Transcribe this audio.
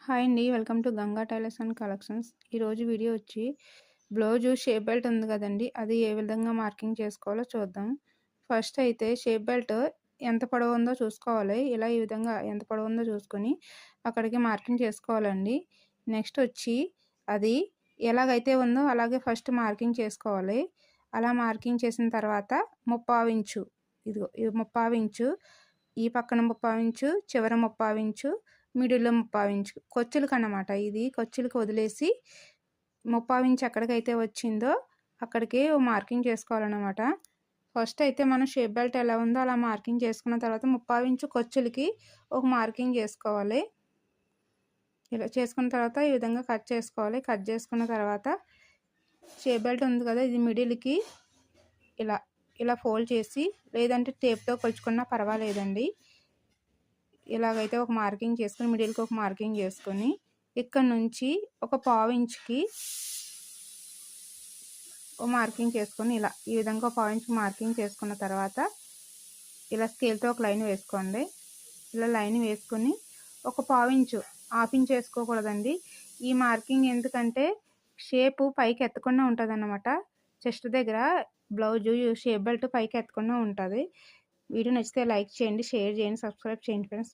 Hi అండి. Welcome to Ganga tailors and collections. ఈరోజు video వచ్చి బ్లౌజు షేప్ బెల్ట్ ఉంది కదండీ! అది ఏ విధంగా మార్కింగ్ చేసుకోవాలో చూద్దాం. ఫస్ట్ అయితే షేప్ బెల్ట్ ఎంత పొడవు ఉందో చూసుకోవాలి. ఇలా ఈ విధంగా ఎంత పొడవు ఉందో చూసుకొని అక్కడికి మార్కింగ్ చేసుకోవాలండి. నెక్స్ట్ వచ్చి అది ఎలాగైతే ఉందో అలాగే ఫస్ట్ మార్కింగ్ చేసుకోవాలి. అలా మార్కింగ్ చేసిన తర్వాత ముప్పావించు, ఇదిగో ఇది ముప్పావించు, ఈ పక్కన ముప్పావించు, చివర ముప్పావించు, మిడిల్‌లో ముప్పావించు ఖర్చులకన్నమాట. ఇది ఖర్చులకి వదిలేసి ముప్పావించు ఎక్కడికైతే వచ్చిందో అక్కడికి మార్కింగ్ చేసుకోవాలన్నమాట. ఫస్ట్ అయితే మనం షేప్ బెల్ట్ ఎలా ఉందో అలా మార్కింగ్ చేసుకున్న తర్వాత ముప్పావించు ఖర్చులకి ఒక మార్కింగ్ చేసుకోవాలి. ఇలా చేసుకున్న తర్వాత ఈ విధంగా కట్ చేసుకోవాలి. కట్ చేసుకున్న తర్వాత షేప్ బెల్ట్ ఉంది కదా, ఇది మిడిల్‌కి ఇలా ఇలా ఫోల్డ్ చేసి, లేదంటే టేప్‌తో కొలుచుకున్నా పర్వాలేదండి. ఇలాగైతే ఒక మార్కింగ్ చేసుకొని మిడిల్‌కి ఒక మార్కింగ్ చేసుకొని ఇక్కడ నుంచి ఒక పావించుకి ఒక మార్కింగ్ చేసుకొని ఇలా ఈ విధంగా ఒక పావించుకి మార్కింగ్ చేసుకున్న తర్వాత ఇలా స్కేల్తో ఒక లైన్ వేసుకోండి. ఇలా లైన్ వేసుకొని ఒక పావించు, హాఫ్ ఇంచ్ వేసుకోకూడదండి. ఈ మార్కింగ్ ఎందుకంటే షేపు పైకి ఎత్తకుండా ఉంటుందన్నమాట. చెస్ట్ దగ్గర బ్లౌజు షేప్ బెల్ట్ పైకి ఎత్తకుండా ఉంటుంది. వీడియో నచ్చితే లైక్ చేయండి, షేర్ చేయండి, సబ్స్క్రైబ్ చేయండి ఫ్రెండ్స్.